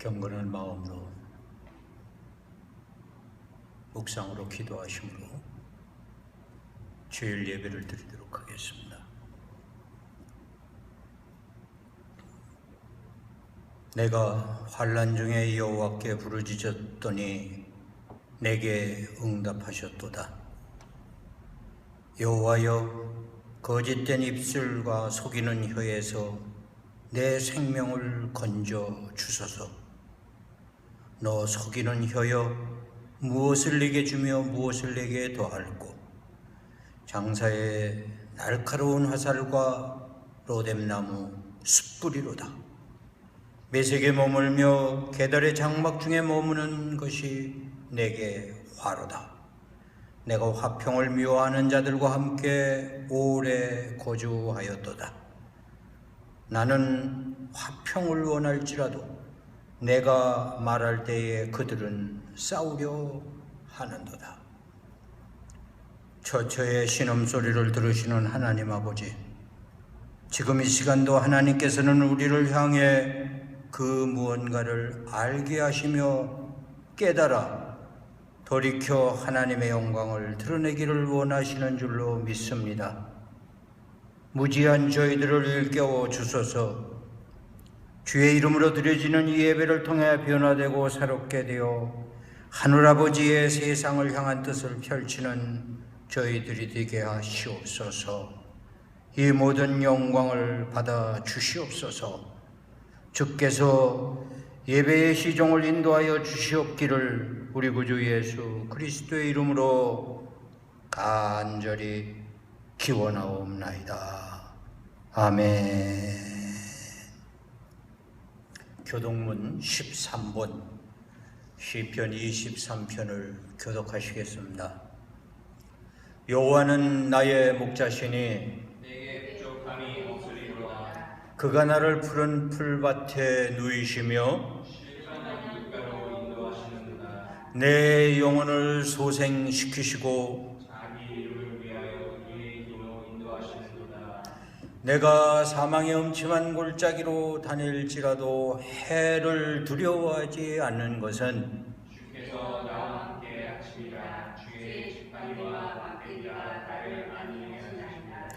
경건한 마음으로 묵상으로 기도하심으로 주일 예배를 드리도록 하겠습니다. 내가 환난 중에 여호와께 부르짖었더니 내게 응답하셨도다. 여호와여, 거짓된 입술과 속이는 혀에서 내 생명을 건져 주소서. 너 속이는 혀여, 무엇을 내게 주며 무엇을 내게 더할꼬. 장사에 날카로운 화살과 로뎀나무 숯불이로다. 매색에 머물며 계달의 장막 중에 머무는 것이 내게 화로다. 내가 화평을 미워하는 자들과 함께 오래 거주하였도다. 나는 화평을 원할지라도 내가 말할 때에 그들은 싸우려 하는도다. 처처의 신음소리를 들으시는 하나님 아버지, 지금 이 시간도 하나님께서는 우리를 향해 그 무언가를 알게 하시며 깨달아 돌이켜 하나님의 영광을 드러내기를 원하시는 줄로 믿습니다. 무지한 저희들을 일깨워 주소서. 주의 이름으로 드려지는 이 예배를 통해 변화되고 새롭게 되어 하늘아버지의 세상을 향한 뜻을 펼치는 저희들이 되게 하시옵소서. 이 모든 영광을 받아 주시옵소서. 주께서 예배의 시종을 인도하여 주시옵기를 우리 구주 예수 그리스도의 이름으로 간절히 기원하옵나이다. 아멘. 교독문 13번 시편 23편을 교독하시겠습니다. 여호와는 나의 목자시니 내게 부족함이 없으리로다. 그가 나를 푸른 풀밭에 누이시며 실천한 물가로 인도하시는도다. 내 영혼을 소생시키시고 자기 이름을 위하여 그의 길로 인도하시는도다. 내가 사망의 음침한 골짜기로 다닐지라도 해를 두려워하지 않는 것은 주께서 나와 함께 하시리라. 주의 지팡이와 막대기가 나를 안위하ye 하시리라.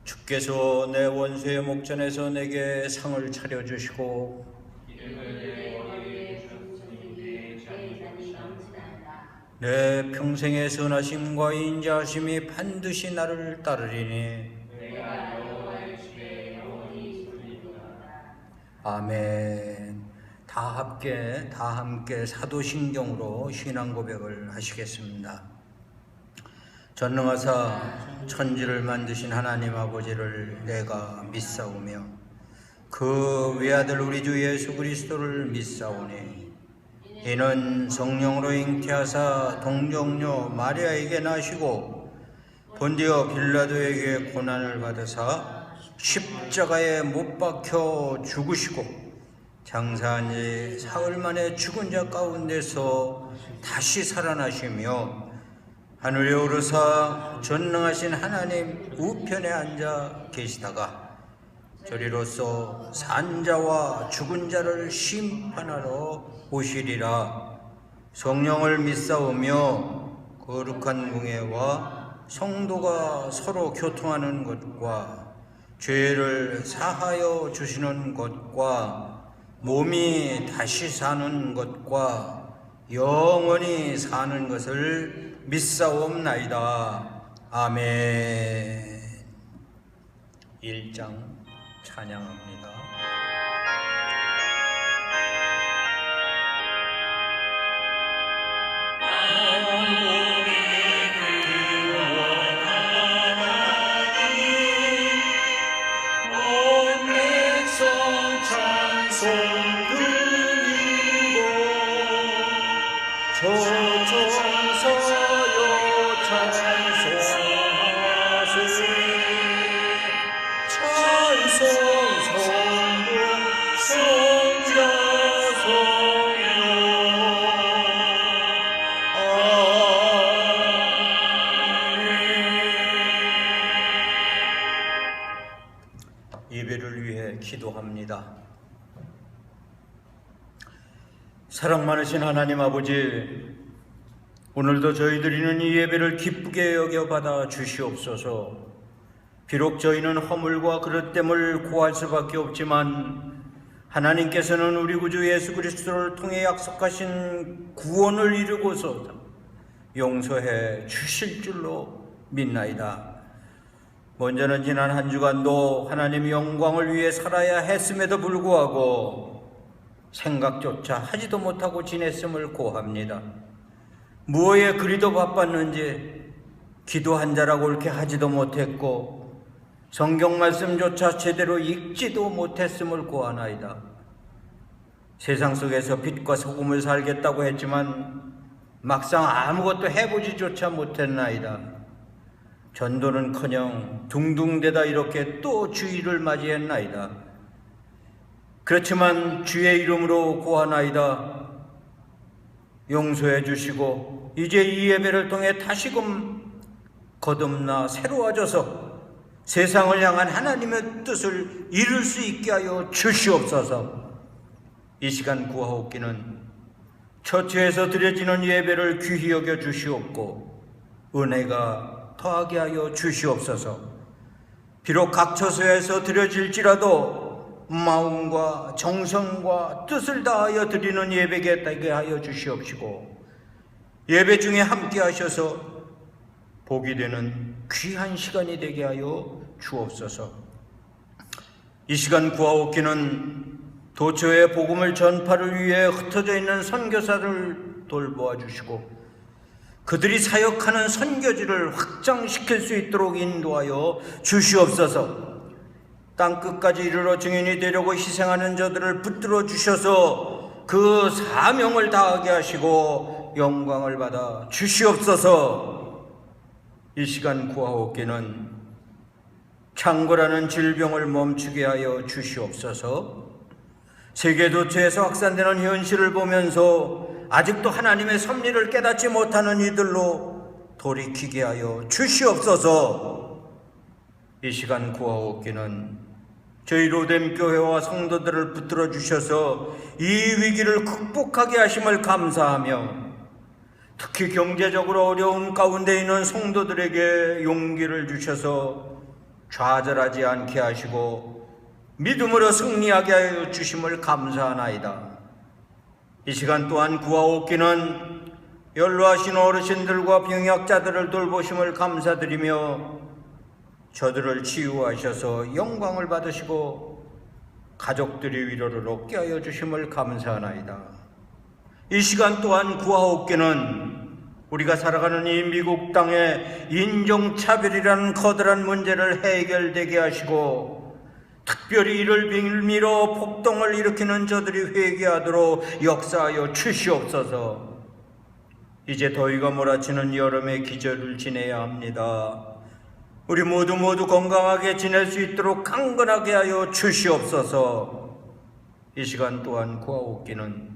주께서 내 원수의 목전에서 내게 상을 차려주시고 이름을 내 머리에 주셨으니 내 잔이 넘치나이다. 내 평생의 선하심과 인자하심이 반드시 나를 따르리니 내가 여호와의 집에 영원히 있으리로다. 아멘. 다 함께 사도신경으로 신앙 고백을 하시겠습니다. 전능하사 천지를 만드신 하나님 아버지를 내가 믿사오며 그 외아들 우리 주 예수 그리스도를 믿사오니 이는 성령으로 잉태하사 동정녀 마리아에게 나시고 본디오 빌라도에게 고난을 받으사 십자가에 못 박혀 죽으시고 장사한 지 사흘 만에 죽은 자 가운데서 다시 살아나시며 하늘에 오르사 전능하신 하나님 우편에 앉아 계시다가 저리로서 산 자와 죽은 자를 심판하러 오시리라. 성령을 믿사오며 거룩한 공예와 성도가 서로 교통하는 것과 죄를 사하여 주시는 것과 몸이 다시 사는 것과 영원히 사는 것을 믿사옵나이다. 아멘. 1장 찬양합니다. 예배를 위해 기도합니다. 사랑 많으신 하나님 아버지, 오늘도 저희 드리는 이 예배를 기쁘게 여겨 받아 주시옵소서. 비록 저희는 허물과 그릇됨을 고할 수밖에 없지만 하나님께서는 우리 구주 예수 그리스도를 통해 약속하신 구원을 이루고서 용서해 주실 줄로 믿나이다. 먼저는 지난 한 주간도 하나님의 영광을 위해 살아야 했음에도 불구하고 생각조차 하지도 못하고 지냈음을 고합니다. 무엇에 그리도 바빴는지 기도 한 자라고 옳게 하지도 못했고 성경 말씀조차 제대로 읽지도 못했음을 고하나이다. 세상 속에서 빛과 소금을 살겠다고 했지만 막상 아무것도 해보지조차 못했나이다. 전도는커녕 둥둥대다 이렇게 또 주일을 맞이했나이다. 그렇지만 주의 이름으로 고하나이다. 용서해 주시고 이제 이 예배를 통해 다시금 거듭나 새로워져서 세상을 향한 하나님의 뜻을 이룰 수 있게 하여 주시옵소서. 이 시간 구하옵기는 처처에서 드려지는 예배를 귀히 여겨 주시옵고 은혜가 더하게 하여 주시옵소서. 비록 각 처소에서 드려질지라도 마음과 정성과 뜻을 다하여 드리는 예배가 되게 하여 주시옵시고 예배 중에 함께 하셔서 복이 되는 귀한 시간이 되게 하여 주옵소서. 이 시간 구하옵기는 도처의 복음을 전파를 위해 흩어져 있는 선교사를 돌보아 주시고 그들이 사역하는 선교지를 확장시킬 수 있도록 인도하여 주시옵소서. 땅끝까지 이르러 증인이 되려고 희생하는 저들을 붙들어 주셔서 그 사명을 다하게 하시고 영광을 받아 주시옵소서. 이 시간 구하옵기는 창고라는 질병을 멈추게 하여 주시옵소서. 세계 도처에서 확산되는 현실을 보면서 아직도 하나님의 섭리를 깨닫지 못하는 이들로 돌이키게 하여 주시옵소서. 이 시간 구하옵기는 저희 로뎀 교회와 성도들을 붙들어 주셔서 이 위기를 극복하게 하심을 감사하며 특히 경제적으로 어려운 가운데 있는 성도들에게 용기를 주셔서 좌절하지 않게 하시고 믿음으로 승리하게 하여 주심을 감사하나이다. 이 시간 또한 구하옵기는 연로하신 어르신들과 병약자들을 돌보심을 감사드리며 저들을 치유하셔서 영광을 받으시고 가족들이 위로를 얻게 하여 주심을 감사하나이다. 이 시간 또한 구하옵기는 우리가 살아가는 이 미국 땅의 인종차별이라는 커다란 문제를 해결되게 하시고 특별히 이를 빌미로 폭동을 일으키는 저들이 회개하도록 역사하여 주시옵소서. 이제 더위가 몰아치는 여름의 기절을 지내야 합니다. 우리 모두 건강하게 지낼 수 있도록 강건하게 하여 주시옵소서. 이 시간 또한 구하옵기는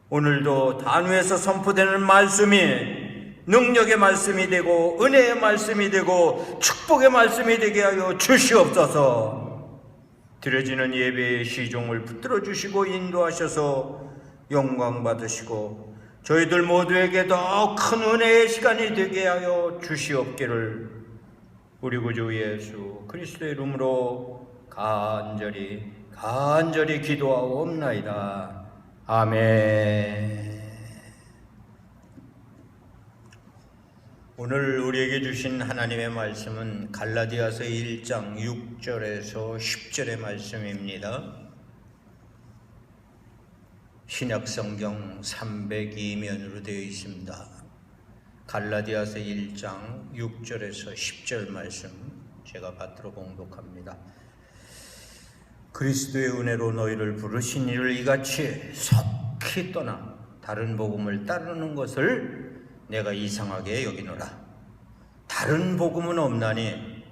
오늘도 단위에서 선포되는 말씀이 능력의 말씀이 되고 은혜의 말씀이 되고 축복의 말씀이 되게 하여 주시옵소서. 드려지는 예배의 시종을 붙들어 주시고 인도하셔서 영광 받으시고 저희들 모두에게 더 큰 은혜의 시간이 되게 하여 주시옵기를 우리 구주 예수 그리스도의 이름으로 간절히 기도하옵나이다. 아멘. 오늘 우리에게 주신 하나님의 말씀은 갈라디아서 1장 6절에서 10절의 말씀입니다. 신약성경 302면으로 되어 있습니다. 갈라디아서 1장 6절에서 10절 말씀 제가 받들어 봉독합니다. 그리스도의 은혜로 너희를 부르신 이를 이같이 속히 떠나 다른 복음을 따르는 것을 내가 이상하게 여기노라. 다른 복음은 없나니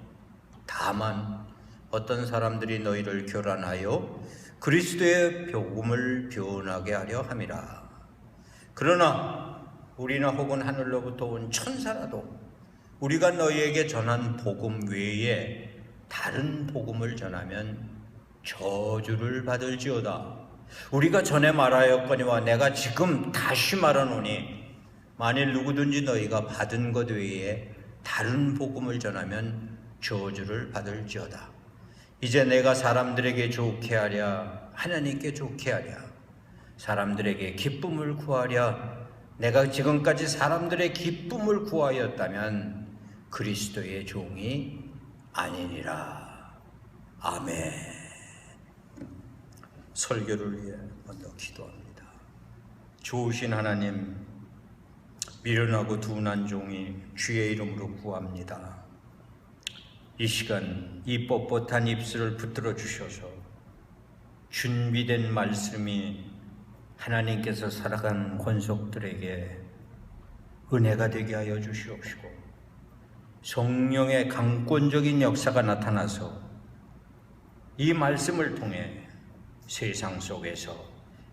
다만 어떤 사람들이 너희를 교란하여 그리스도의 복음을 변하게 하려 함이라. 그러나 우리나 혹은 하늘로부터 온 천사라도 우리가 너희에게 전한 복음 외에 다른 복음을 전하면 저주를 받을지어다. 우리가 전에 말하였거니와 내가 지금 다시 말하노니 만일 누구든지 너희가 받은 것 외에 다른 복음을 전하면 저주를 받을지어다. 이제 내가 사람들에게 좋게 하랴 하나님께 좋게 하랴 사람들에게 기쁨을 구하랴 내가 지금까지 사람들의 기쁨을 구하였다면 그리스도의 종이 아니니라. 아멘. 설교를 위해 먼저 기도합니다. 좋으신 하나님, 미련하고 둔한 종이 주의 이름으로 구합니다. 이 시간 이 뻣뻣한 입술을 붙들어 주셔서 준비된 말씀이 하나님께서 살아간 권속들에게 은혜가 되게 하여 주시옵시고 성령의 강권적인 역사가 나타나서 이 말씀을 통해 세상 속에서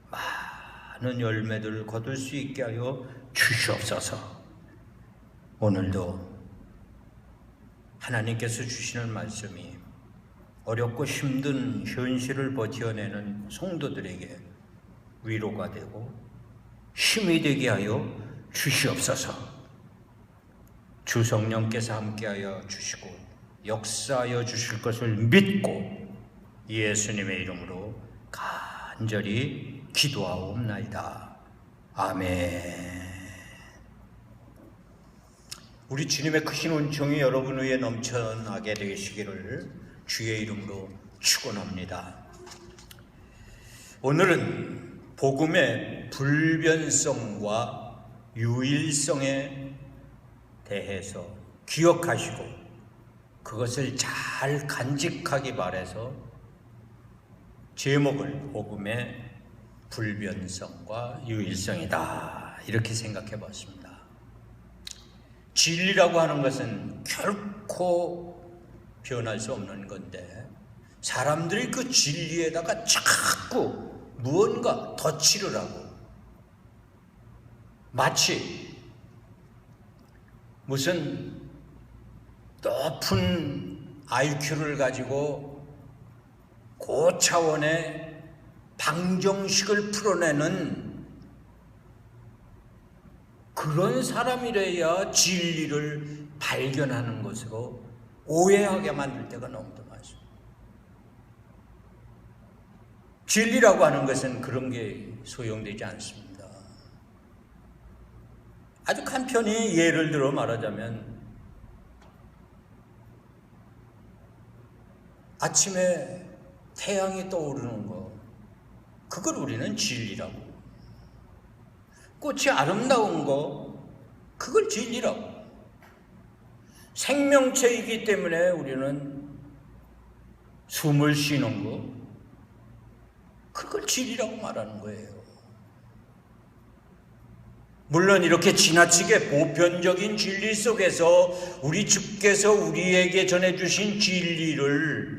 많은 열매들을 거둘 수 있게 하여 주시옵소서. 오늘도 하나님께서 주시는 말씀이 어렵고 힘든 현실을 버텨내는 성도들에게 위로가 되고 힘이 되게 하여 주시옵소서. 주 성령께서 함께하여 주시고 역사하여 주실 것을 믿고 예수님의 이름으로 간절히 기도하옵나이다. 아멘. 우리 주님의 크신 은총이 여러분 위에 넘쳐나게 되시기를 주의 이름으로 축원합니다. 오늘은 복음의 불변성과 유일성에 대해서 기억하시고 그것을 잘 간직하기 바라서 제목을 복음의 불변성과 유일성이다 이렇게 생각해 봤습니다. 진리라고 하는 것은 결코 변할 수 없는 건데 사람들이 그 진리에다가 자꾸 무언가 덧칠을 하고 마치 무슨 높은 IQ를 가지고 고차원의 방정식을 풀어내는 그런 사람이래야 진리를 발견하는 것으로 오해하게 만들 때가 너무도 많습니다. 진리라고 하는 것은 그런 게 소용되지 않습니다. 아주 간편히 예를 들어 말하자면 아침에 태양이 떠오르는 거 그걸 우리는 진리라고, 꽃이 아름다운 거 그걸 진리라고, 생명체이기 때문에 우리는 숨을 쉬는 거 그걸 진리라고 말하는 거예요. 물론 이렇게 지나치게 보편적인 진리 속에서 우리 주께서 우리에게 전해주신 진리를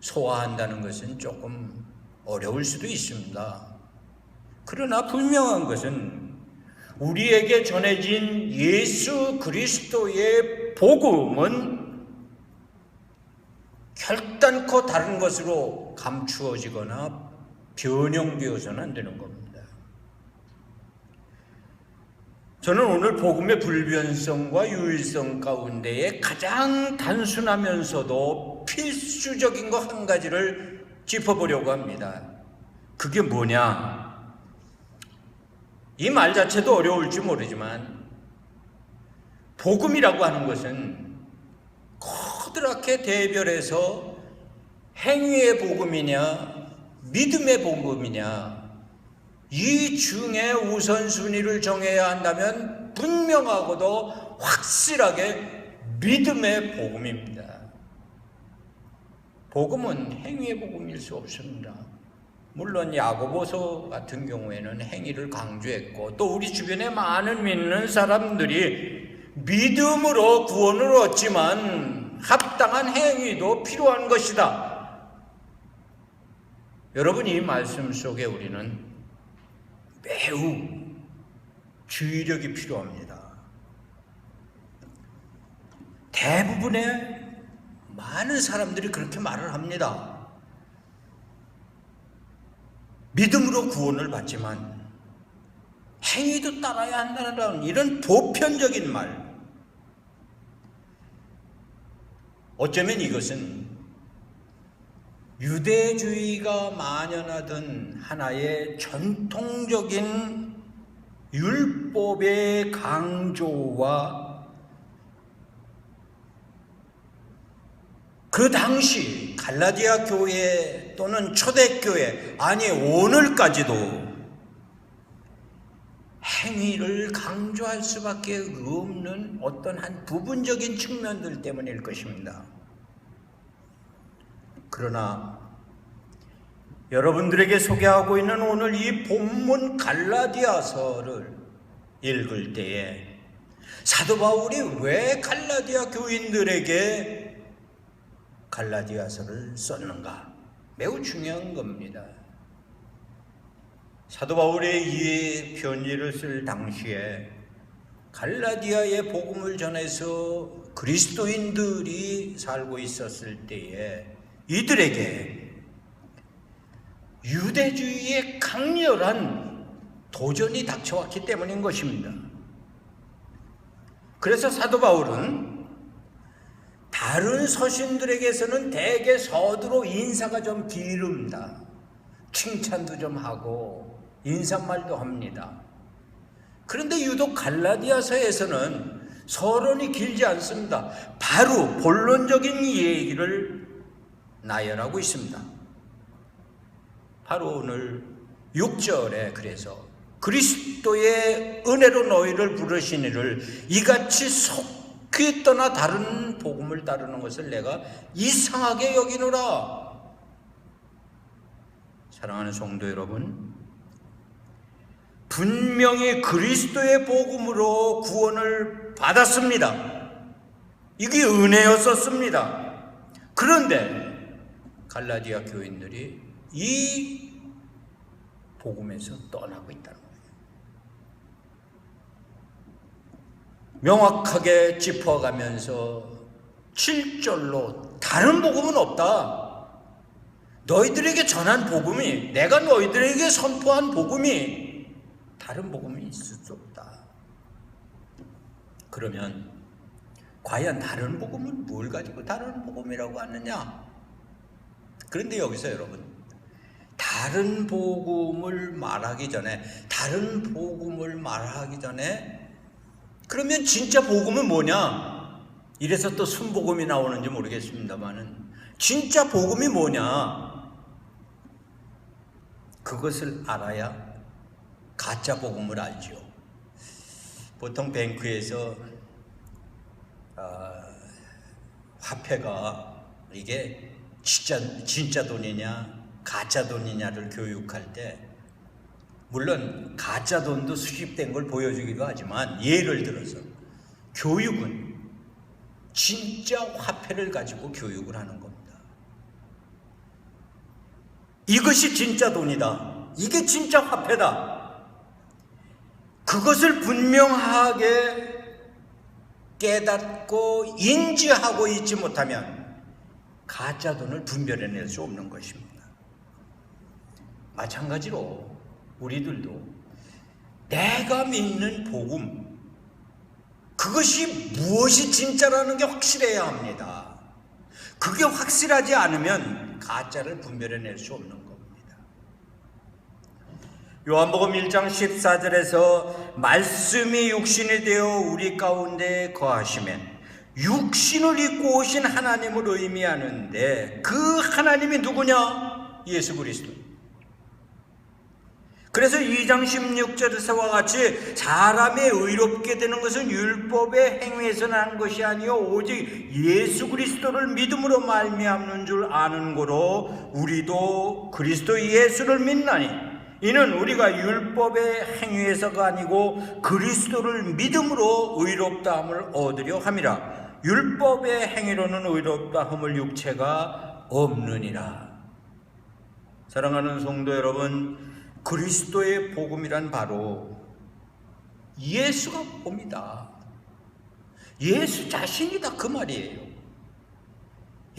소화한다는 것은 조금 어려울 수도 있습니다. 그러나 분명한 것은 우리에게 전해진 예수 그리스도의 복음은 결단코 다른 것으로 감추어지거나 변형되어서는 안 되는 겁니다. 저는 오늘 복음의 불변성과 유일성 가운데에 가장 단순하면서도 필수적인 것 한 가지를 짚어보려고 합니다. 그게 뭐냐? 이 말 자체도 어려울지 모르지만 복음이라고 하는 것은 커다랗게 대별해서 행위의 복음이냐 믿음의 복음이냐 이 중에 우선순위를 정해야 한다면 분명하고도 확실하게 믿음의 복음입니다. 복음은 행위의 복음일 수 없습니다. 물론 야고보서 같은 경우에는 행위를 강조했고 또 우리 주변에 많은 믿는 사람들이 믿음으로 구원을 얻지만 합당한 행위도 필요한 것이다. 여러분, 이 말씀 속에 우리는 매우 주의력이 필요합니다. 대부분의 많은 사람들이 그렇게 말을 합니다. 믿음으로 구원을 받지만 행위도 따라야 한다는 이런 보편적인 말. 어쩌면 이것은 유대주의가 만연하던 하나의 전통적인 율법의 강조와 그 당시 갈라디아 교회 또는 초대교회, 아니 오늘까지도 행위를 강조할 수밖에 없는 어떤 한 부분적인 측면들 때문일 것입니다. 그러나 여러분들에게 소개하고 있는 오늘 이 본문 갈라디아서를 읽을 때에 사도 바울이 왜 갈라디아 교인들에게 갈라디아서를 썼는가? 매우 중요한 겁니다. 사도 바울의 이 편지를 쓸 당시에 갈라디아의 복음을 전해서 그리스도인들이 살고 있었을 때에 이들에게 유대주의의 강렬한 도전이 닥쳐왔기 때문인 것입니다. 그래서 사도 바울은 다른 서신들에게서는 대개 서두로 인사가 좀 기릅니다. 칭찬도 좀 하고 인사말도 합니다. 그런데 유독 갈라디아서에서는 서론이 길지 않습니다. 바로 본론적인 얘기를 나열하고 있습니다. 바로 오늘 6절에 그래서 그리스도의 은혜로 너희를 부르시니를 이같이 속히 떠나 다른 복음을 따르는 것을 내가 이상하게 여기노라. 사랑하는 성도 여러분, 분명히 그리스도의 복음으로 구원을 받았습니다. 이게 은혜였었습니다. 그런데 갈라디아 교인들이 이 복음에서 떠나고 있다는 거예요. 명확하게 짚어가면서 7절로 다른 복음은 없다. 너희들에게 전한 복음이, 내가 너희들에게 선포한 복음이 다른 복음이 있을 수 없다. 그러면 과연 다른 복음은 뭘 가지고 다른 복음이라고 하느냐? 그런데 여기서 여러분, 다른 복음을 말하기 전에 그러면 진짜 복음은 뭐냐? 이래서 또 순복음이 나오는지 모르겠습니다만은 진짜 복음이 뭐냐? 그것을 알아야 가짜 복음을 알죠. 보통 뱅크에서 화폐가 이게 진짜 돈이냐 가짜 돈이냐를 교육할 때, 물론 가짜 돈도 수집된 걸 보여주기도 하지만 예를 들어서 교육은 진짜 화폐를 가지고 교육을 하는 겁니다. 이것이 진짜 돈이다. 이게 진짜 화폐다. 그것을 분명하게 깨닫고 인지하고 있지 못하면 가짜 돈을 분별해낼 수 없는 것입니다. 마찬가지로 우리들도 내가 믿는 복음, 그것이 무엇이 진짜라는 게 확실해야 합니다. 그게 확실하지 않으면 가짜를 분별해낼 수 없는 겁니다. 요한복음 1장 14절에서 말씀이 육신이 되어 우리 가운데 거하시면 육신을 입고 오신 하나님을 의미하는데 그 하나님이 누구냐? 예수 그리스도. 그래서 2장 16절에서와 같이 사람이 의롭게 되는 것은 율법의 행위에서 난 것이 아니요 오직 예수 그리스도를 믿음으로 말미암는 줄 아는 고로 우리도 그리스도 예수를 믿나니 이는 우리가 율법의 행위에서가 아니고 그리스도를 믿음으로 의롭다함을 얻으려 함이라. 율법의 행위로는 의롭다함을 육체가 없느니라. 사랑하는 성도 여러분, 그리스도의 복음이란 바로 예수가 봅니다. 예수 자신이다 그 말이에요.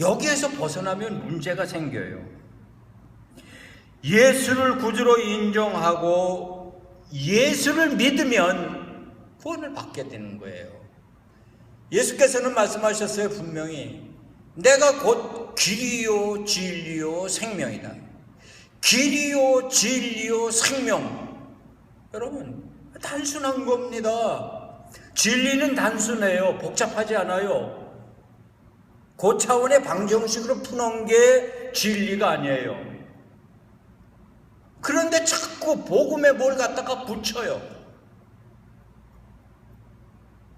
여기에서 벗어나면 문제가 생겨요. 예수를 구주로 인정하고 예수를 믿으면 구원을 받게 되는 거예요. 예수께서는 말씀하셨어요. 분명히 내가 곧 길이요 진리요 생명이다. 길이요 진리요 생명. 여러분 단순한 겁니다. 진리는 단순해요. 복잡하지 않아요. 고차원의 방정식으로 푸는 게 진리가 아니에요. 그런데 자꾸 복음에 뭘 갖다가 붙여요.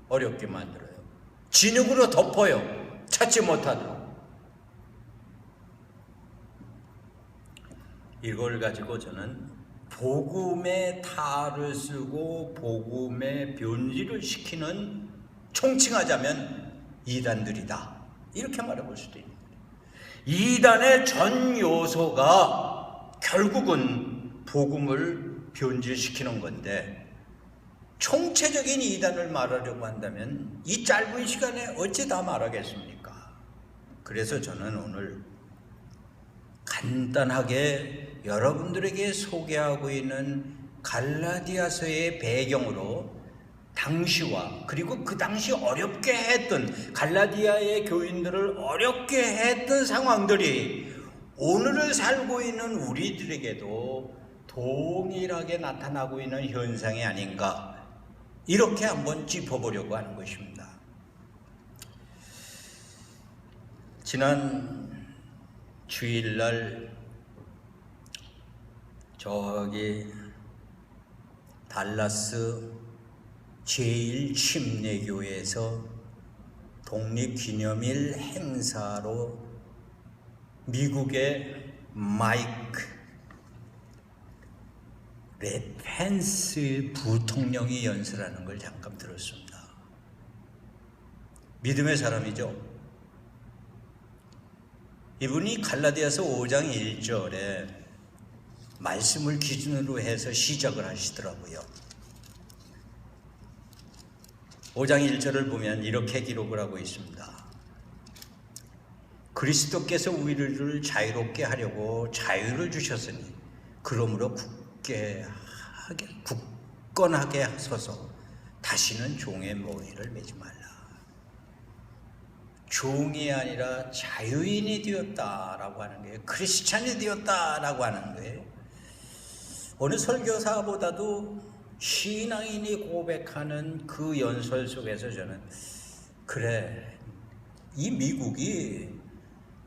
어렵게 만들어요. 진흙으로 덮어요. 찾지 못하도록. 이걸 가지고 저는 복음의 탈을 쓰고 복음의 변질을 시키는, 총칭하자면 이단들이다, 이렇게 말해볼 수도 있는 거예요. 이단의 전 요소가 결국은 복음을 변질시키는 건데, 총체적인 이단을 말하려고 한다면 이 짧은 시간에 어찌 다 말하겠습니까? 그래서 저는 오늘 간단하게 여러분들에게 소개하고 있는 갈라디아서의 배경으로 당시와, 그리고 그 당시 어렵게 했던, 갈라디아의 교인들을 어렵게 했던 상황들이 오늘을 살고 있는 우리들에게도 동일하게 나타나고 있는 현상이 아닌가, 이렇게 한번 짚어보려고 하는 것입니다. 지난 주일날 저기 달라스 제1침례교회에서 독립기념일 행사로 미국의 마이크 펜스 부통령이 연설하는 걸 잠깐 들었습니다. 믿음의 사람이죠. 이분이 갈라디아서 5장 1절에 말씀을 기준으로 해서 시작을 하시더라고요. 5장 1절을 보면 이렇게 기록을 하고 있습니다. 그리스도께서 우리를 자유롭게 하려고 자유를 주셨으니 그러므로 굳건하게 하소서. 다시는 종의 멍에를 매지 말라. 종이 아니라 자유인이 되었다라고 하는 거예요. 크리스찬이 되었다라고 하는 거예요. 어느 설교사보다도 신앙인이 고백하는 그 연설 속에서 저는, 그래, 이 미국이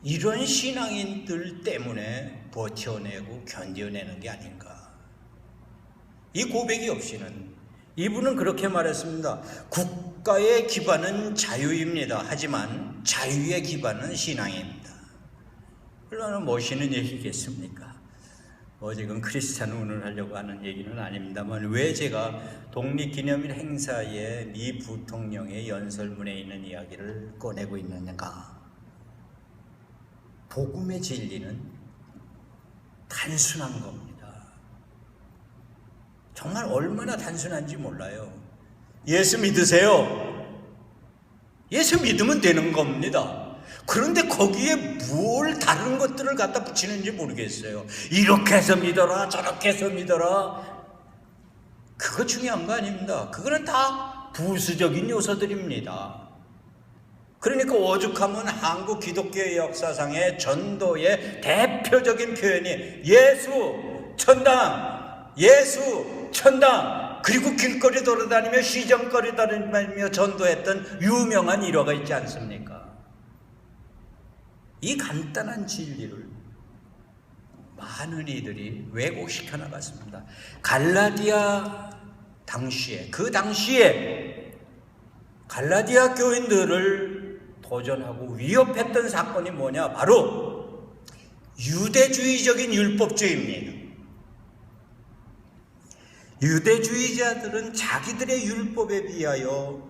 이런 신앙인들 때문에 버텨내고 견뎌내는 게 아닌가. 이 고백이 없이는, 이분은 그렇게 말했습니다. 국가의 기반은 자유입니다. 하지만 자유의 기반은 신앙입니다. 얼마나 멋있는 얘기겠습니까? 지금 크리스찬 운운을 하려고 하는 얘기는 아닙니다만, 왜 제가 독립기념일 행사에 미 부통령의 연설문에 있는 이야기를 꺼내고 있느냐가, 복음의 진리는 단순한 겁니다. 정말 얼마나 단순한지 몰라요. 예수 믿으세요. 예수 믿으면 되는 겁니다. 그런데 거기에 뭘 다른 것들을 갖다 붙이는지 모르겠어요. 이렇게 해서 믿어라, 저렇게 해서 믿어라. 그거 중요한 거 아닙니다. 그거는 다 부수적인 요소들입니다. 그러니까 오죽하면 한국 기독교의 역사상의 전도의 대표적인 표현이 예수 천당, 예수 천당, 그리고 길거리 돌아다니며 시정거리 다니며 전도했던 유명한 일화가 있지 않습니까? 이 간단한 진리를 많은 이들이 왜곡시켜 나갔습니다. 갈라디아 당시에, 그 당시에 갈라디아 교인들을 도전하고 위협했던 사건이 뭐냐? 바로 유대주의적인 율법주의입니다. 유대주의자들은 자기들의 율법에 비하여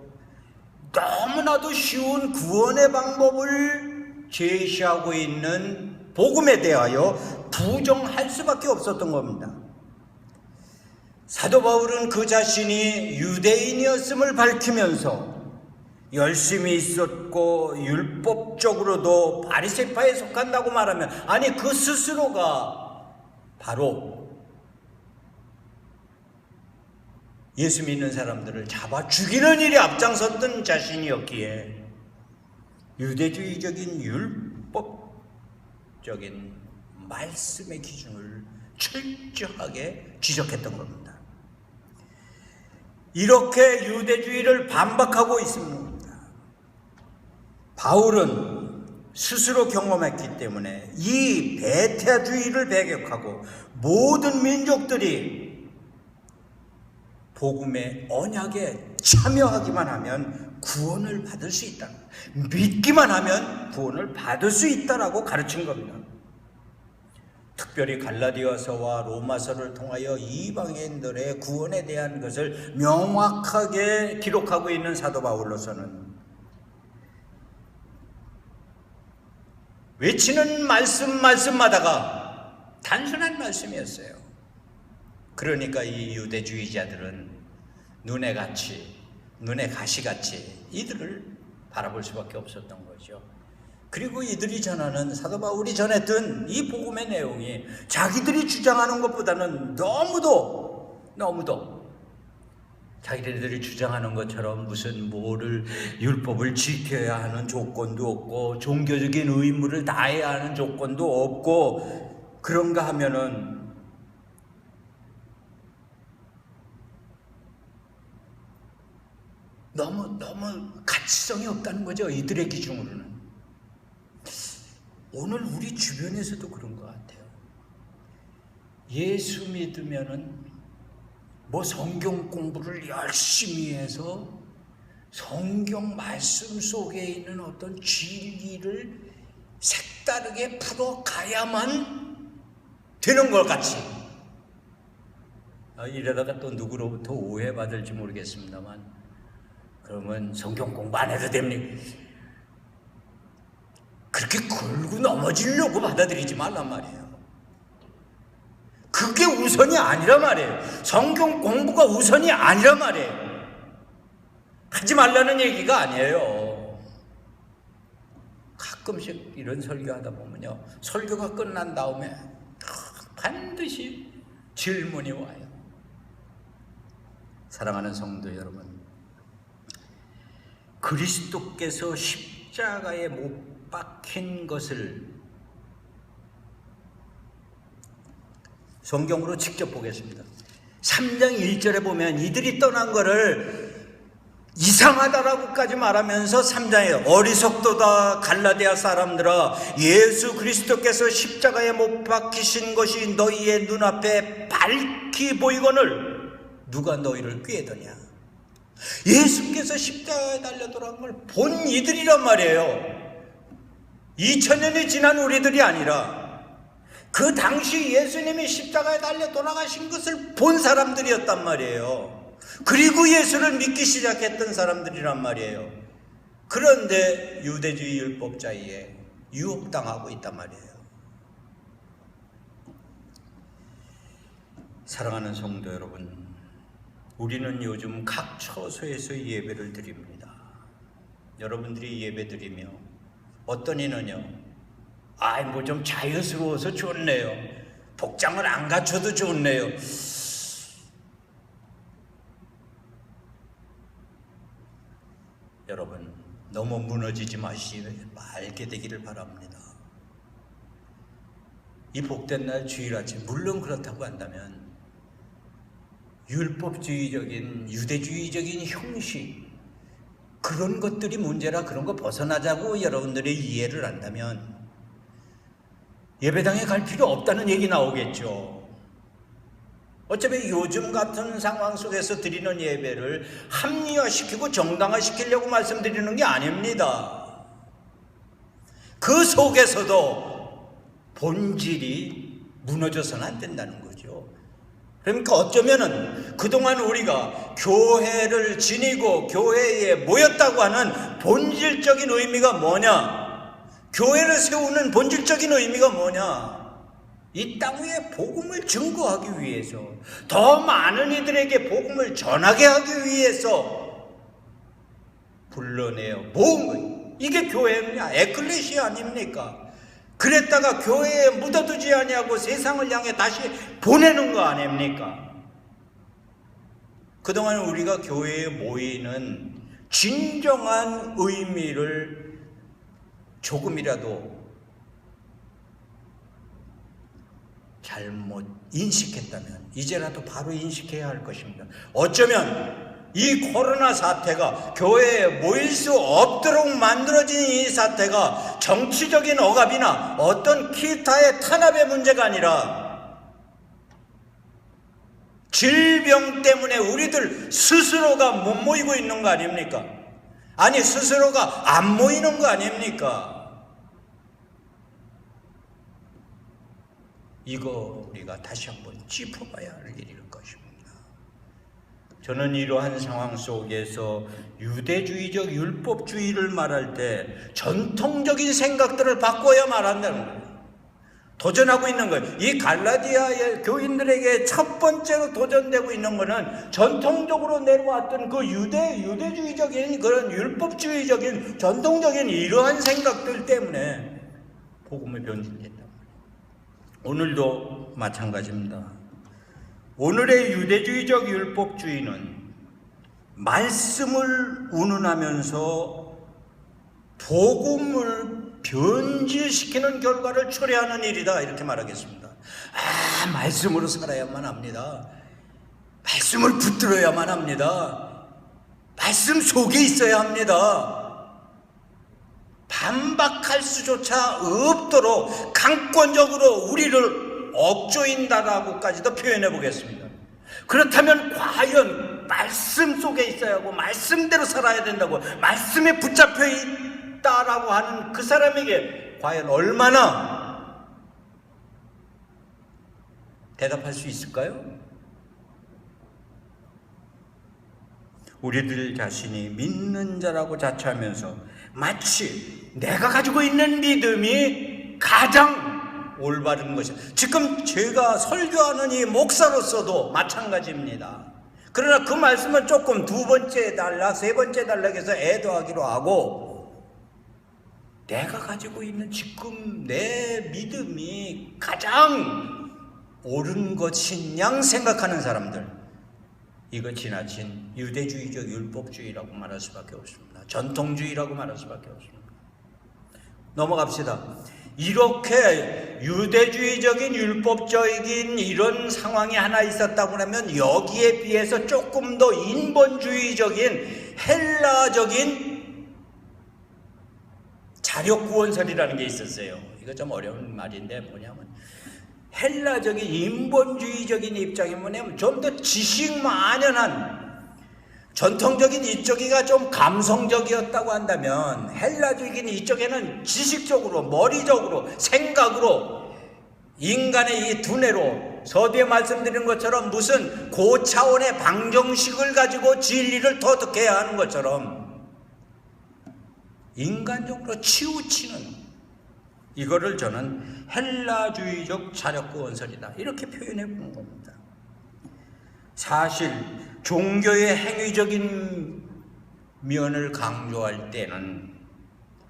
너무나도 쉬운 구원의 방법을 제시하고 있는 복음에 대하여 부정할 수밖에 없었던 겁니다. 사도 바울은 그 자신이 유대인이었음을 밝히면서 열심히 있었고 율법적으로도 바리새파에 속한다고 말하면, 아니 그 스스로가 바로 예수 믿는 사람들을 잡아 죽이는 일에 앞장섰던 자신이었기에 유대주의적인 율법적인 말씀의 기준을 철저하게 지적했던 겁니다. 이렇게 유대주의를 반박하고 있습니다. 바울은 스스로 경험했기 때문에 이 베타주의를 배격하고 모든 민족들이 복음의 언약에 참여하기만 하면 구원을 받을 수 있다. 믿기만 하면 구원을 받을 수 있다라고 가르친 겁니다. 특별히 갈라디아서와 로마서를 통하여 이방인들의 구원에 대한 것을 명확하게 기록하고 있는 사도 바울로서는 외치는 말씀마다가 단순한 말씀이었어요. 그러니까 이 유대주의자들은 눈에 가시같이 이들을 바라볼 수밖에 없었던 거죠. 그리고 이들이 전하는 사도 바울이 전했던 이 복음의 내용이 자기들이 주장하는 것보다는 너무도 자기들이 주장하는 것처럼 무슨 율법을 지켜야 하는 조건도 없고 종교적인 의무를 다해야 하는 조건도 없고 그런가 하면은 너무 가치성이 없다는 거죠. 이들의 기준으로는. 오늘 우리 주변에서도 그런 것 같아요. 예수 믿으면은 성경 공부를 열심히 해서 성경 말씀 속에 있는 어떤 진리를 색다르게 풀어가야만 되는 것 같이. 이러다가 또 누구로부터 오해받을지 모르겠습니다만 그러면 성경 공부 안 해도 됩니까? 그렇게 걸고 넘어지려고 받아들이지 말란 말이에요. 그게 우선이 아니란 말이에요. 성경 공부가 우선이 아니란 말이에요. 하지 말라는 얘기가 아니에요. 가끔씩 이런 설교하다 보면요, 설교가 끝난 다음에 반드시 질문이 와요. 사랑하는 성도 여러분, 그리스도께서 십자가에 못 박힌 것을 성경으로 직접 보겠습니다. 3장 1절에 보면 이들이 떠난 거를 이상하다라고까지 말하면서 3장에 어리석도다 갈라디아 사람들아, 예수 그리스도께서 십자가에 못 박히신 것이 너희의 눈앞에 밝히 보이거늘 누가 너희를 꾀더냐. 예수께서 십자가에 달려 돌아간 걸 본 이들이란 말이에요. 2000년이 지난 우리들이 아니라 그 당시 예수님이 십자가에 달려 돌아가신 것을 본 사람들이었단 말이에요. 그리고 예수를 믿기 시작했던 사람들이란 말이에요. 그런데 유대주의 율법자에 유혹당하고 있단 말이에요. 사랑하는 성도 여러분, 우리는 요즘 각 처소에서 예배를 드립니다. 여러분들이 예배 드리며 어떤 이는요, 좀 자유스러워서 좋네요. 복장을 안 갖춰도 좋네요. 여러분, 너무 무너지지 말게 되기를 바랍니다. 이 복된 날 주일 아침, 물론 그렇다고 한다면 율법주의적인 유대주의적인 형식, 그런 것들이 문제라 그런 거 벗어나자고 여러분들이 이해를 한다면 예배당에 갈 필요 없다는 얘기 나오겠죠. 어차피 요즘 같은 상황 속에서 드리는 예배를 합리화시키고 정당화시키려고 말씀드리는 게 아닙니다. 그 속에서도 본질이 무너져서는 안 된다는 거죠. 그러니까 어쩌면은 그동안 우리가 교회를 지니고 교회에 모였다고 하는 본질적인 의미가 뭐냐? 교회를 세우는 본질적인 의미가 뭐냐? 이 땅 위에 복음을 증거하기 위해서, 더 많은 이들에게 복음을 전하게 하기 위해서 불러내어 모은 거예요. 이게 교회냐? 에클레시아 아닙니까? 그랬다가 교회에 묻어두지 아니하고 세상을 향해 다시 보내는 거 아닙니까? 그동안 우리가 교회에 모이는 진정한 의미를 조금이라도 잘못 인식했다면 이제라도 바로 인식해야 할 것입니다. 어쩌면 이 코로나 사태가 교회에 모일 수 없도록 만들어진 이 사태가 정치적인 억압이나 어떤 기타의 탄압의 문제가 아니라 질병 때문에 우리들 스스로가 못 모이고 있는 거 아닙니까? 아니, 스스로가 안 모이는 거 아닙니까? 이거 우리가 다시 한번 짚어봐야 할 일일 것입니다. 저는 이러한 상황 속에서 유대주의적 율법주의를 말할 때 전통적인 생각들을 바꿔야 말한다는 거예요. 도전하고 있는 거예요. 이 갈라디아의 교인들에게 첫 번째로 도전되고 있는 것은 전통적으로 내려왔던 그 유대주의적인 그런 율법주의적인 전통적인 이러한 생각들 때문에 복음이 변질됐단 말이에요. 오늘도 마찬가지입니다. 오늘의 유대주의적 율법주의는 말씀을 운운하면서 복음을 변질시키는 결과를 초래하는 일이다, 이렇게 말하겠습니다. 말씀으로 살아야만 합니다. 말씀을 붙들어야만 합니다. 말씀 속에 있어야 합니다. 반박할 수조차 없도록 강권적으로 우리를 억조인다라고까지도 표현해 보겠습니다. 그렇다면 과연 말씀 속에 있어야 하고 말씀대로 살아야 된다고, 말씀에 붙잡혀 있다라고 하는 그 사람에게 과연 얼마나 대답할 수 있을까요? 우리들 자신이 믿는 자라고 자처하면서 마치 내가 가지고 있는 믿음이 가장 올바른 것이, 지금 제가 설교하는 이 목사로서도 마찬가지입니다. 그러나 그 말씀은 조금 두 번째 단락, 세 번째 단락에서 애도하기로 하고, 내가 가지고 있는 지금 내 믿음이 가장 옳은 것인 양 생각하는 사람들, 이거 지나친 유대주의적 율법주의라고 말할 수밖에 없습니다. 전통주의라고 말할 수밖에 없습니다. 넘어갑시다. 이렇게 유대주의적인 율법적인 이런 상황이 하나 있었다고 하면 여기에 비해서 조금 더 인본주의적인 헬라적인 자력구원설이라는 게 있었어요. 이거 좀 어려운 말인데 뭐냐면 헬라적인 인본주의적인 입장이 뭐냐면 좀 더 지식 만연한, 전통적인 이쪽이가 좀 감성적이었다고 한다면 헬라적인 이쪽에는 지식적으로, 머리적으로, 생각으로, 인간의 이 두뇌로, 서두에 말씀드린 것처럼 무슨 고차원의 방정식을 가지고 진리를 터득해야 하는 것처럼 인간적으로 치우치는, 이거를 저는 헬라주의적 자력구원설이다, 이렇게 표현해 본 겁니다. 사실 종교의 행위적인 면을 강조할 때는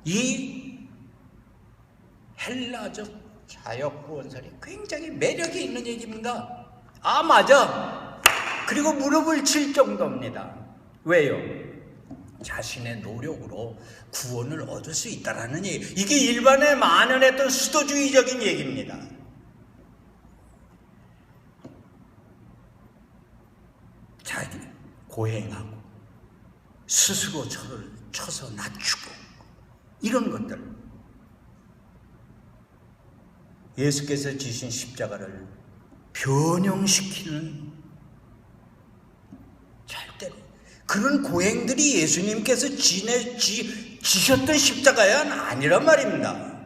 이 헬라적 자력구원설이 굉장히 매력이 있는 얘기입니다. 아, 맞아. 그리고 무릎을 칠 정도입니다. 왜요? 자신의 노력으로 구원을 얻을 수 있다라는 얘기. 이게 일반에 만연했던 수도주의적인 얘기입니다. 자기 고행하고 스스로 저를 쳐서 낮추고 이런 것들, 예수께서 지신 십자가를 변형시키는 절대로 그런 고행들이 예수님께서 지셨던 십자가야 아니란 말입니다.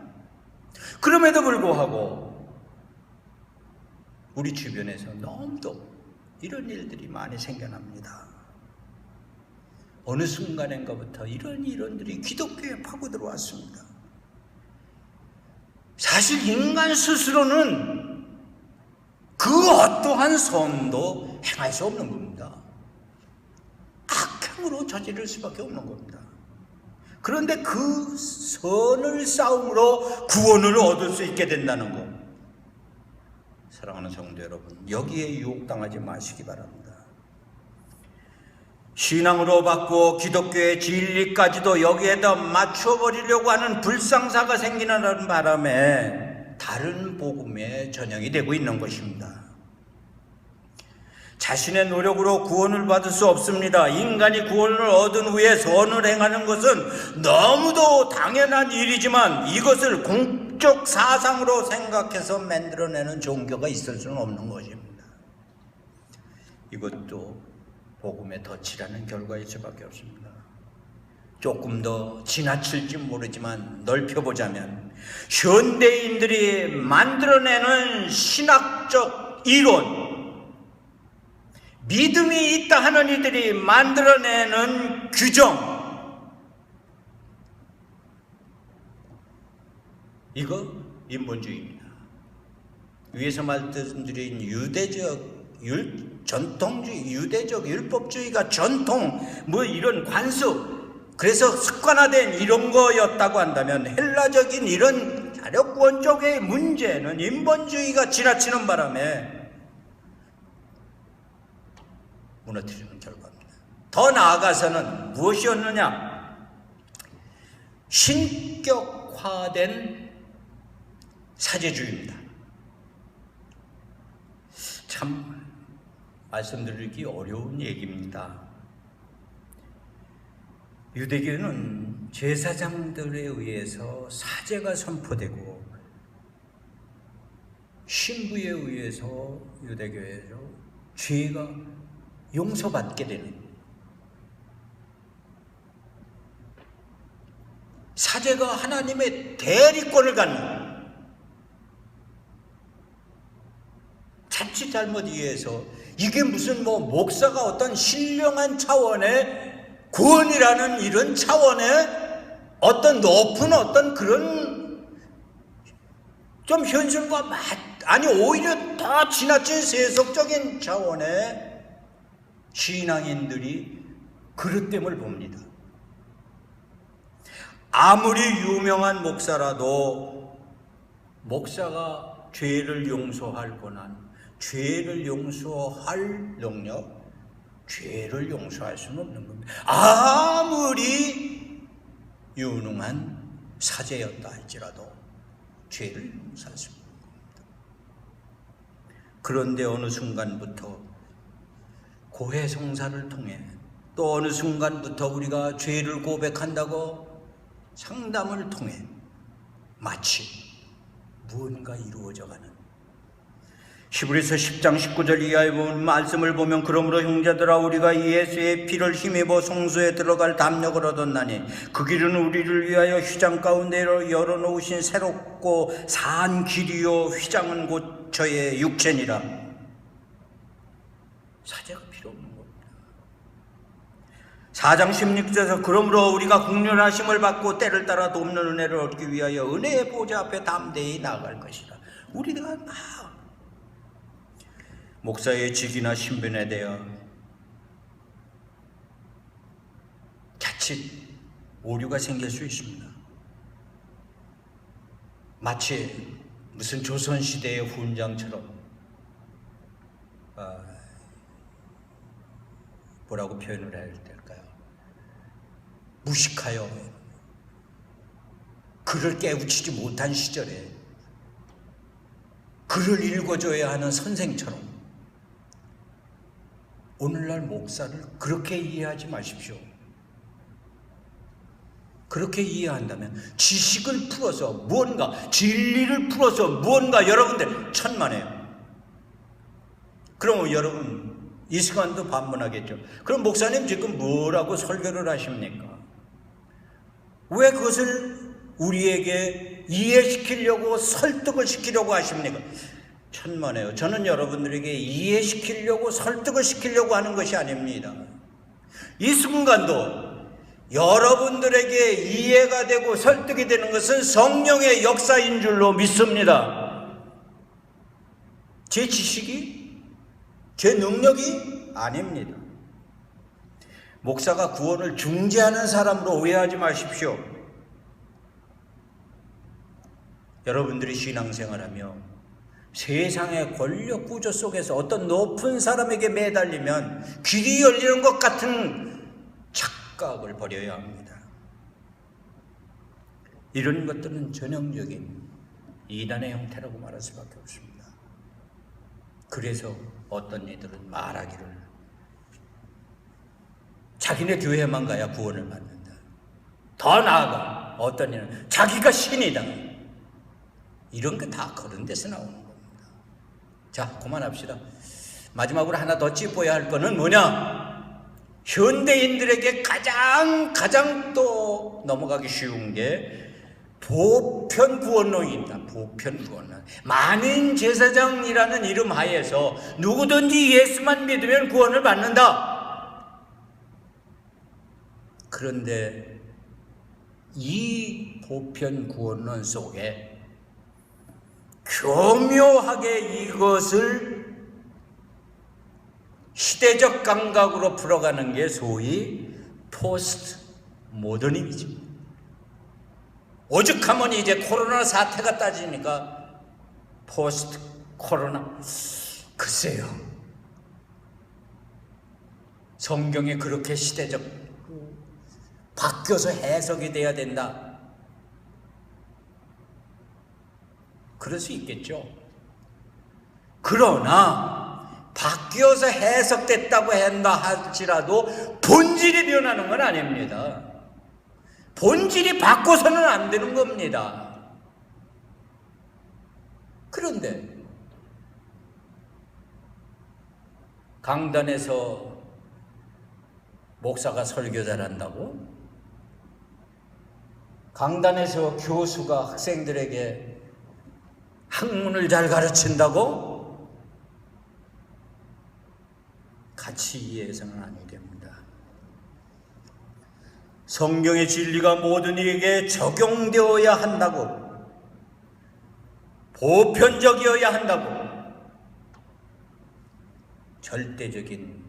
그럼에도 불구하고 우리 주변에서 너무도 이런 일들이 많이 생겨납니다. 어느 순간인가부터 이런 이론들이 기독교에 파고 들어왔습니다. 사실 인간 스스로는 그 어떠한 선도 행할 수 없는 겁니다. 악행으로 저지를 수밖에 없는 겁니다. 그런데 그 선을 싸움으로 구원을 얻을 수 있게 된다는 것. 사랑하는 성도 여러분, 여기에 유혹당하지 마시기 바랍니다. 신앙으로 받고 기독교의 진리까지도 여기에다 맞춰버리려고 하는 불상사가 생기는 바람에 다른 복음의 전형이 되고 있는 것입니다. 자신의 노력으로 구원을 받을 수 없습니다. 인간이 구원을 얻은 후에 선을 행하는 것은 너무도 당연한 일이지만 이것을 공적 사상으로 생각해서 만들어내는 종교가 있을 수는 없는 것입니다. 이것도 복음에 덧칠하는 결과일 수밖에 없습니다. 조금 더 지나칠지 모르지만 넓혀보자면 현대인들이 만들어내는 신학적 이론, 믿음이 있다 하는 이들이 만들어내는 규정, 이거 인본주의입니다. 위에서 말씀드린 전통주의, 유대적 율법주의가 전통, 이런 관습, 그래서 습관화된 이런 거였다고 한다면 헬라적인 이런 자력구원 쪽의 문제는 인본주의가 지나치는 바람에 무너뜨리는 결과입니다. 더 나아가서는 무엇이었느냐? 신격화된 사제주의입니다. 참 말씀드리기 어려운 얘기입니다. 유대교는 제사장들에 의해서 사제가 선포되고 신부에 의해서 유대교에서 죄가 용서받게 되는, 사제가 하나님의 대리권을 갖는, 자칫 잘못 이해해서 이게 무슨 목사가 어떤 신령한 차원의 구원이라는 이런 차원의 어떤 높은 어떤 그런 좀 현실과 아니 오히려 더 지나친 세속적인 차원의 신앙인들이 그릇됨을 봅니다. 아무리 유명한 목사라도 목사가 죄를 용서할 권한, 죄를 용서할 능력, 죄를 용서할 수는 없는 겁니다. 아무리 유능한 사제였다 할지라도 죄를 용서할 수 없는 겁니다. 그런데 어느 순간부터 고해성사를 통해, 또 어느 순간부터 우리가 죄를 고백한다고 상담을 통해 마치 무언가 이루어져가는, 히브리서 10장 19절 이하의 말씀을 보면 그러므로 형제들아 우리가 예수의 피를 힘입어 성소에 들어갈 담력을 얻었나니 그 길은 우리를 위하여 휘장 가운데 열어놓으신 새롭고 산 길이요 휘장은 곧 저의 육체니라. 사제가 필요 없는 겁니다. 4장 16절에서 그러므로 우리가 국률하심을 받고 때를 따라 돕는 은혜를 얻기 위하여 은혜의 보좌 앞에 담대히 나아갈 것이라. 우리가 목사의 직이나 신분에 대해 자칫 오류가 생길 수 있습니다. 마치 무슨 조선시대의 훈장처럼 뭐라고 표현을 해야 될까요? 무식하여 글을 깨우치지 못한 시절에 글을 읽어줘야 하는 선생처럼 오늘날 목사를 그렇게 이해하지 마십시오. 그렇게 이해한다면 지식을 풀어서 무언가, 진리를 풀어서 무언가, 여러분들 천만에요. 그러면 여러분 이 시간도 반문하겠죠. 그럼 목사님 지금 뭐라고 설교를 하십니까? 왜 그것을 우리에게 이해시키려고 설득을 시키려고 하십니까? 천만에요. 저는 여러분들에게 이해시키려고 설득을 시키려고 하는 것이 아닙니다. 이 순간도 여러분들에게 이해가 되고 설득이 되는 것은 성령의 역사인 줄로 믿습니다. 제 지식이, 제 능력이 아닙니다. 목사가 구원을 중재하는 사람으로 오해하지 마십시오. 여러분들이 신앙생활하며 세상의 권력 구조 속에서 어떤 높은 사람에게 매달리면 길이 열리는 것 같은 착각을 버려야 합니다. 이런 것들은 전형적인 이단의 형태라고 말할 수밖에 없습니다. 그래서 어떤 이들은 말하기를 자기네 교회만 가야 구원을 받는다. 더 나아가 어떤 이는 자기가 신이다. 이런 게 다 그런 데서 나오는 겁니다. 자, 그만합시다. 마지막으로 하나 더 짚어야 할 거는 뭐냐? 현대인들에게 가장 또 넘어가기 쉬운 게 보편구원론입니다. 보편구원론. 만인 제사장이라는 이름 하에서 누구든지 예수만 믿으면 구원을 받는다. 그런데 이 보편구원론 속에 교묘하게 이것을 시대적 감각으로 풀어가는 게 소위 포스트 모더니즘입니다. 오죽하면 이제 코로나 사태가 따지니까 포스트 코로나. 글쎄요, 성경에 그렇게 시대적 바뀌어서 해석이 돼야 된다, 그럴 수 있겠죠. 그러나 바뀌어서 해석됐다고 한다 할지라도 본질이 변하는 건 아닙니다. 본질이 바꿔서는 안 되는 겁니다. 그런데 강단에서 목사가 설교 잘한다고? 강단에서 교수가 학생들에게 학문을 잘 가르친다고? 같이 이해해서는 아니 됩니다. 성경의 진리가 모든 이에게 적용되어야 한다고, 보편적이어야 한다고, 절대적인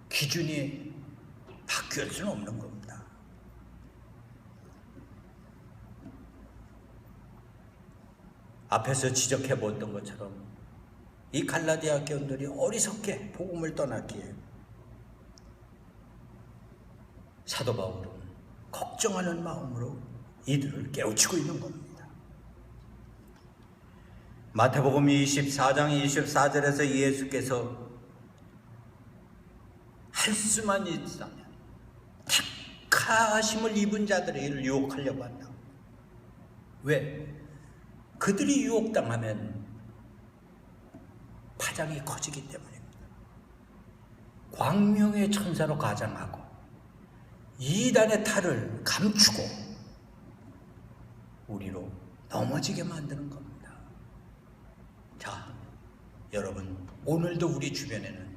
기준이 바뀔 수는 없는 겁니다. 앞에서 지적해 보았던 것처럼 이 갈라디아 교인들이 어리석게 복음을 떠났기에 사도 바울은 걱정하는 마음으로 이들을 깨우치고 있는 겁니다. 마태복음 24장 24절에서 예수께서 할 수만 있다면 택하심을 입은 자들을 유혹하려고 한다. 왜? 그들이 유혹당하면 파장이 커지기 때문입니다. 광명의 천사로 가장하고 이단의 탈을 감추고 우리로 넘어지게 만드는 겁니다. 자, 여러분, 오늘도 우리 주변에는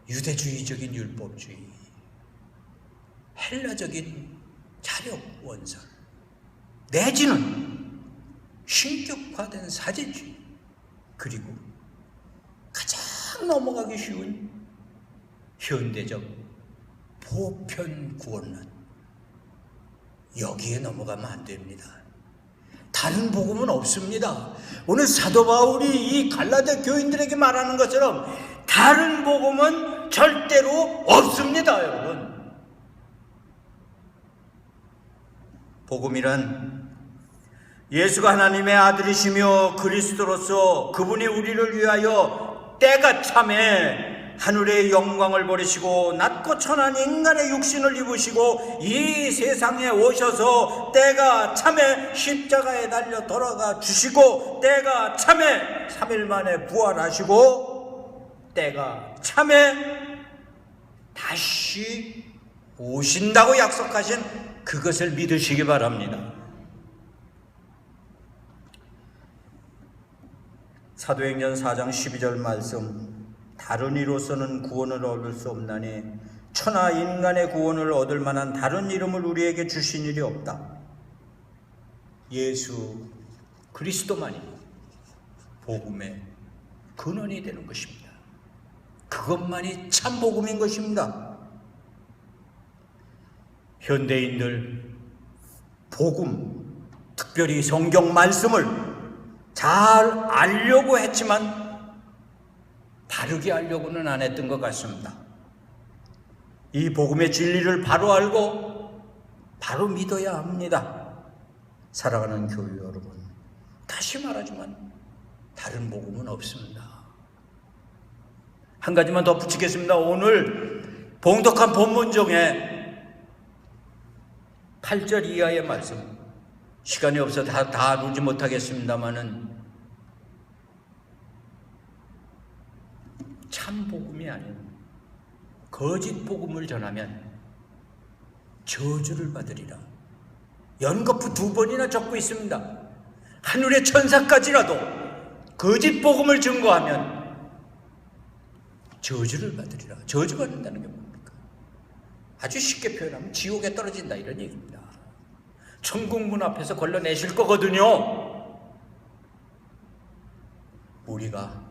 유대주의적인 율법주의, 헬라적인 자력 원설, 내지는 신격화된 사제주의, 그리고 가장 넘어가기 쉬운 현대적 보편구원론, 여기에 넘어가면 안 됩니다. 다른 복음은 없습니다. 오늘 사도 바울이 이 갈라디아 교인들에게 말하는 것처럼 다른 복음은 절대로 없습니다, 여러분. 복음이란 예수가 하나님의 아들이시며 그리스도로서 그분이 우리를 위하여 때가 참에 하늘의 영광을 버리시고 낮고 천한 인간의 육신을 입으시고 이 세상에 오셔서 때가 참에 십자가에 달려 돌아가 주시고 때가 참에 3일 만에 부활하시고 때가 참에 다시 오신다고 약속하신 그것을 믿으시기 바랍니다. 사도행전 4장 12절 말씀, 다른 이로서는 구원을 얻을 수 없나니 천하 인간의 구원을 얻을 만한 다른 이름을 우리에게 주신 일이 없다. 예수 그리스도만이 복음의 근원이 되는 것입니다. 그것만이 참 복음인 것입니다. 현대인들 복음, 특별히 성경 말씀을 잘 알려고 했지만 바르게 알려고는 안 했던 것 같습니다. 이 복음의 진리를 바로 알고 바로 믿어야 합니다. 사랑하는 교회 여러분, 다시 말하지만 다른 복음은 없습니다. 한 가지만 더 붙이겠습니다. 오늘 봉독한 본문 중에 8절 이하의 말씀, 시간이 없어 다 다루지 못하겠습니다만은 참 복음이 아닌 거짓 복음을 전하면 저주를 받으리라. 연거푸 2번이나 적고 있습니다. 하늘의 천사까지라도 거짓 복음을 증거하면 저주를 받으리라. 저주받는다는 게 뭡니까? 아주 쉽게 표현하면 지옥에 떨어진다, 이런 얘기입니다. 천국 문 앞에서 걸러내실 거거든요. 우리가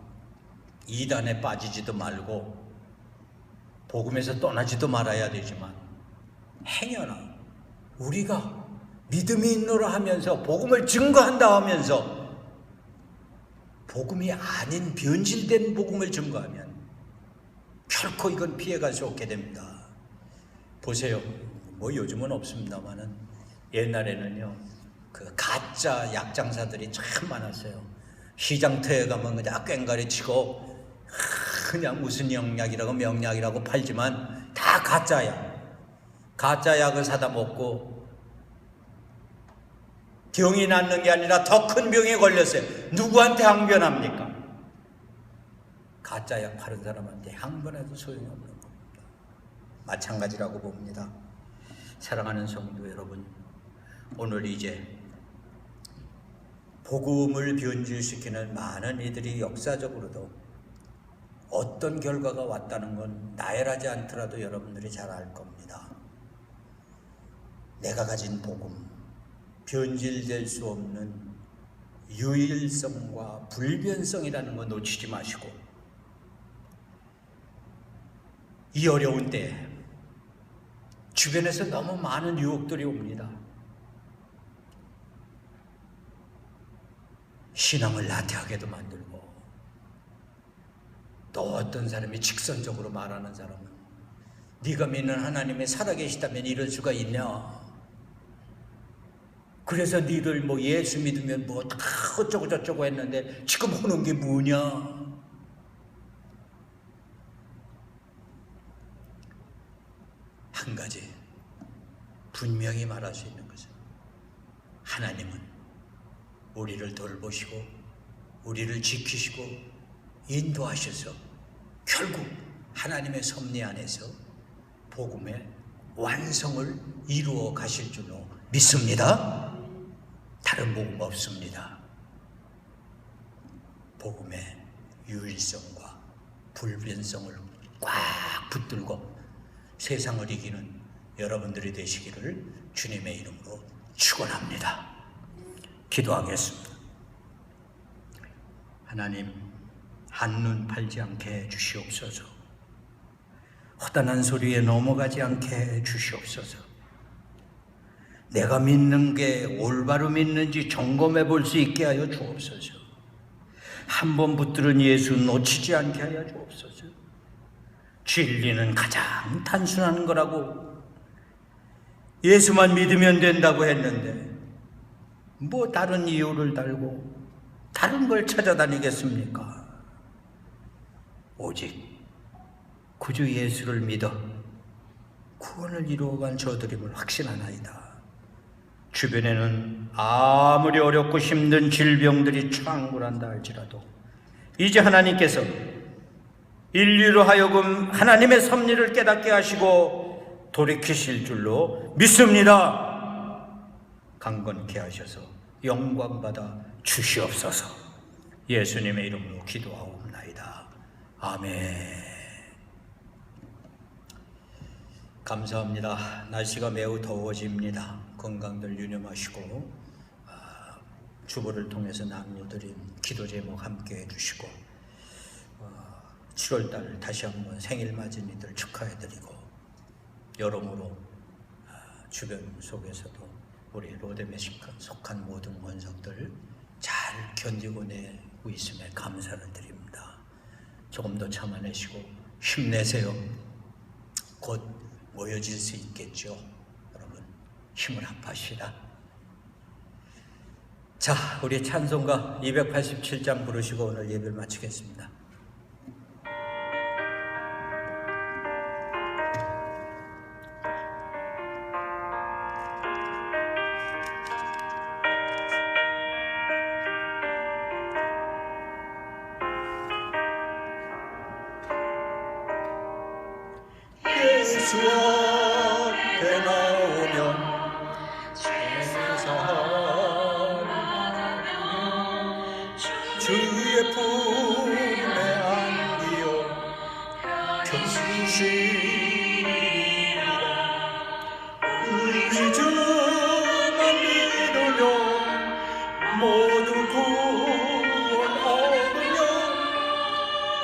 이단에 빠지지도 말고 복음에서 떠나지도 말아야 되지만 행여나 우리가 믿음이 있노라 하면서 복음을 증거한다 하면서 복음이 아닌 변질된 복음을 증거하면 결코 이건 피해갈 수 없게 됩니다. 보세요. 뭐 요즘은 없습니다만은 옛날에는요, 그 가짜 약장사들이 참 많았어요. 시장터에 가면 그냥 꽹가리 치고 그냥 무슨 영약이라고 명약이라고 팔지만 다 가짜야. 가짜 약을 사다 먹고 병이 낫는 게 아니라 더 큰 병에 걸렸어요. 누구한테 항변합니까? 가짜 약 파는 사람한테 항변해도 소용이 없는 겁니다. 마찬가지라고 봅니다. 사랑하는 성도 여러분, 오늘 이제 복음을 변질시키는 많은 이들이 역사적으로도 어떤 결과가 왔다는 건 나열하지 않더라도 여러분들이 잘 알 겁니다. 내가 가진 복음, 변질될 수 없는 유일성과 불변성이라는 거 놓치지 마시고, 이 어려운 때에 주변에서 너무 많은 유혹들이 옵니다. 신앙을 나태하게도 만들고, 또 어떤 사람이 직선적으로 말하는 사람은 네가 믿는 하나님이 살아계시다면 이럴 수가 있냐, 그래서 니들 뭐 예수 믿으면 뭐 다 어쩌고 저쩌고 했는데 지금 하는 게 뭐냐. 한 가지 분명히 말할 수 있는 것은, 하나님은 우리를 돌보시고 우리를 지키시고 인도하셔서 결국 하나님의 섭리 안에서 복음의 완성을 이루어 가실 줄로 믿습니다. 다른 복음 없습니다. 복음의 유일성과 불변성을 꽉 붙들고 세상을 이기는 여러분들이 되시기를 주님의 이름으로 축원합니다. 기도하겠습니다. 하나님, 한눈 팔지 않게 해 주시옵소서. 허다한 소리에 넘어가지 않게 해 주시옵소서. 내가 믿는 게 올바로 믿는지 점검해 볼 수 있게 하여 주옵소서. 한번 붙들은 예수 놓치지 않게 하여 주옵소서. 진리는 가장 단순한 거라고, 예수만 믿으면 된다고 했는데 뭐 다른 이유를 달고 다른 걸 찾아다니겠습니까? 오직 구주 예수를 믿어 구원을 이루어간 저들임을 확신하나이다. 주변에는 아무리 어렵고 힘든 질병들이 창궐한다 할지라도 이제 하나님께서 인류로 하여금 하나님의 섭리를 깨닫게 하시고 돌이키실 줄로 믿습니다. 강건케 하셔서 영광받아 주시옵소서. 예수님의 이름으로 기도하옵나이다. 아멘. 감사합니다. 날씨가 매우 더워집니다. 건강들 유념하시고 주보를 통해서 남녀드린 기도 제목 함께 해주시고 7월달 다시 한번 생일 맞은 이들 축하해드리고 여러모로 주변 속에서도 우리 로데메시카 속한 모든 권속들 잘 견디고 내고 있음에 감사를 드립니다. 조금 더 참아내시고 힘내세요. 곧 모여질 수 있겠죠. 여러분 힘을 합합시다. 자, 우리 찬송가 287장 부르시고 오늘 예배를 마치겠습니다. 예수 앞에 나오면 주의 품에 안기어 견주시리라. 우리 주만 믿으면 모두 구원 얻으며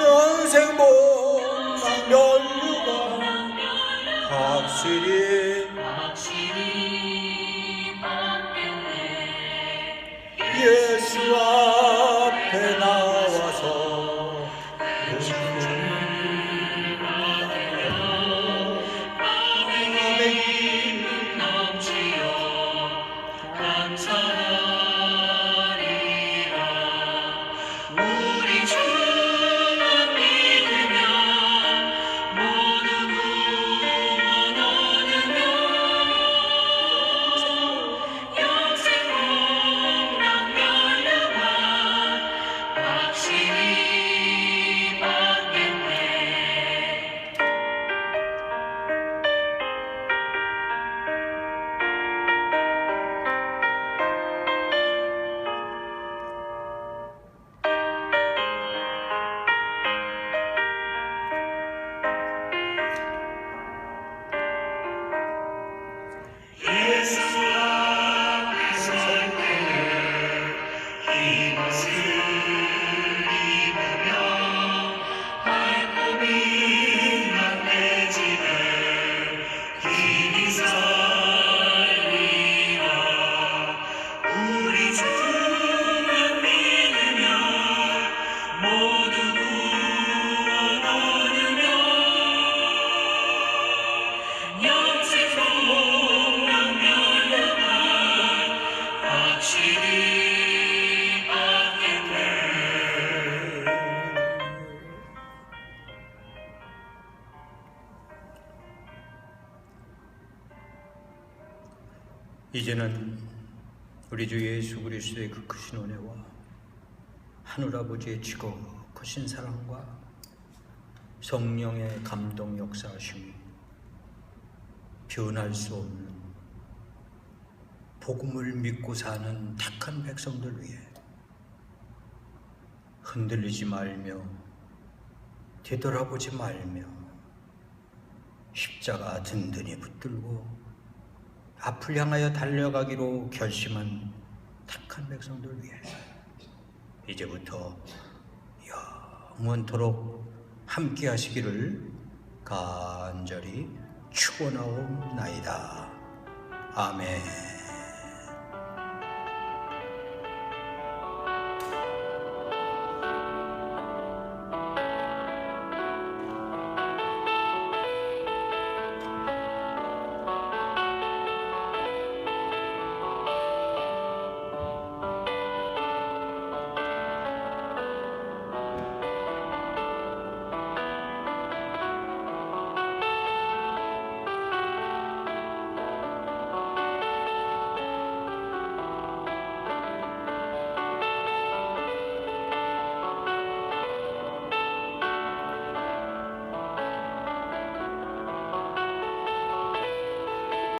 영생 복망 면류가 확실히 예수 앞에 나와서 마음의 길 넘치어 감사하리라. 우리 주만 믿으면 모두 구원 얻으며 영생 복락 면류관 확실히 받겠네. 예수 앞에서 이 모습 입으며 밝고 빛난 내 집에 길이 살리라. 우리 주만 믿으면 모두 구원 얻으며 영생 복락 면류관 확실히 받겠네. 이제는 우리 주 예수 그리스도의 그 크신 은혜와 하늘아버지의 지극하신 사랑과 성령의 감동 역사하심이 변할 수 없는 복음을 믿고 사는 택한 백성들 위해 흔들리지 말며 되돌아보지 말며 십자가 든든히 붙들고 앞을 향하여 달려가기로 결심한 택한 백성들 위해 이제부터 영원토록 함께 하시기를 간절히 축원하옵나이다. 아멘.